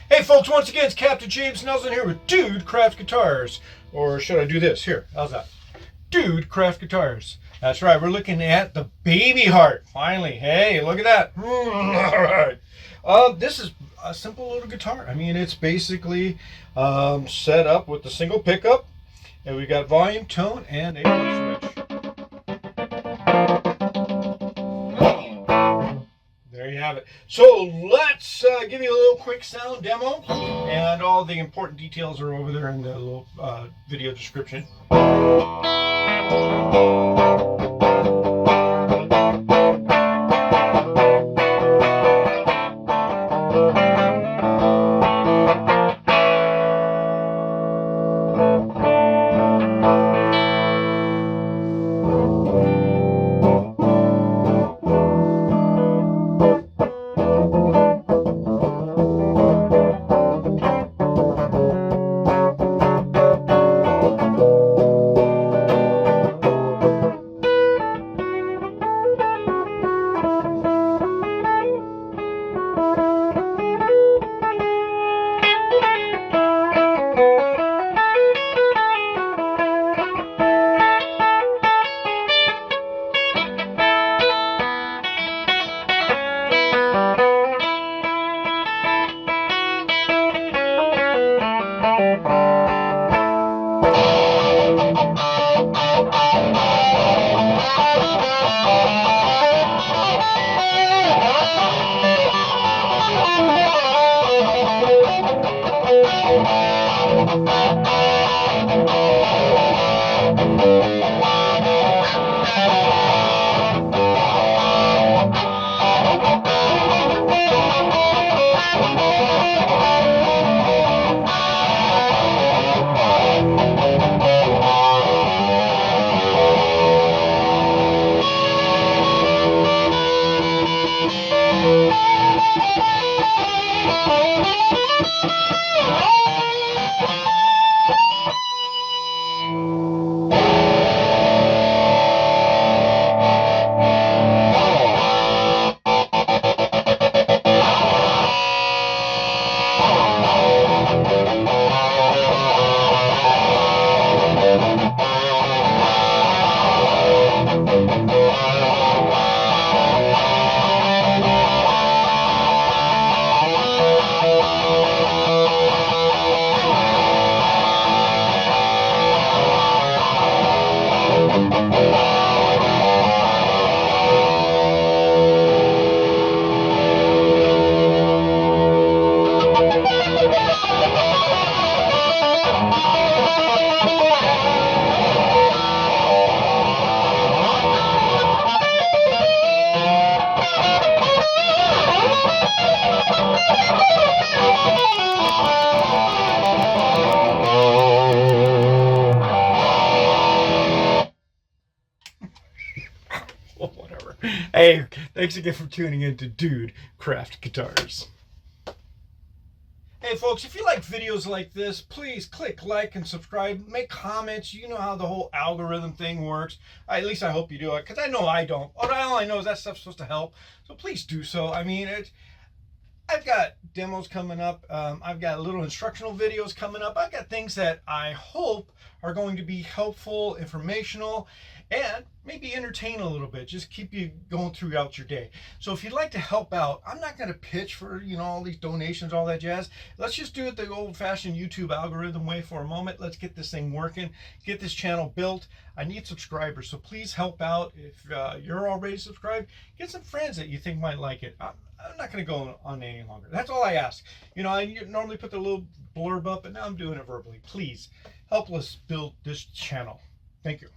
Hey folks, once again, it's Captain James Nelson here with Dude Craft Guitars. Or should I do this? Here, how's that? Dude Craft Guitars. That's right, we're looking at the Baby Heart. Finally, hey, look at that. All right. This is a simple little guitar. I mean, it's basically set up with the single pickup. And we got volume, tone, and a switch. There you have it. So let's give you a little quick sound demo, and all the important details are over there in the little video description. Whatever. Hey, thanks again for tuning in to Dude Craft Guitars. Hey folks, if you like videos like this, please click like and subscribe, make comments. You know how the whole algorithm thing works. At least I hope you do it, because I know I don't. All I know is that stuff's supposed to help, so please do so. I mean, I've got demos coming up. I've got little instructional videos coming up. I've got things that I hope are going to be helpful, informational, and maybe entertain a little bit. Just keep you going throughout your day. So if you'd like to help out, I'm not going to pitch for, all these donations, all that jazz. Let's just do it the old-fashioned YouTube algorithm way for a moment. Let's get this thing working, get this channel built. I need subscribers, so please help out. If you're already subscribed, get some friends that you think might like it. I'm not going to go on any longer. That's all I ask. I normally put the little blurb up, but now I'm doing it verbally. Please help us build this channel. Thank you.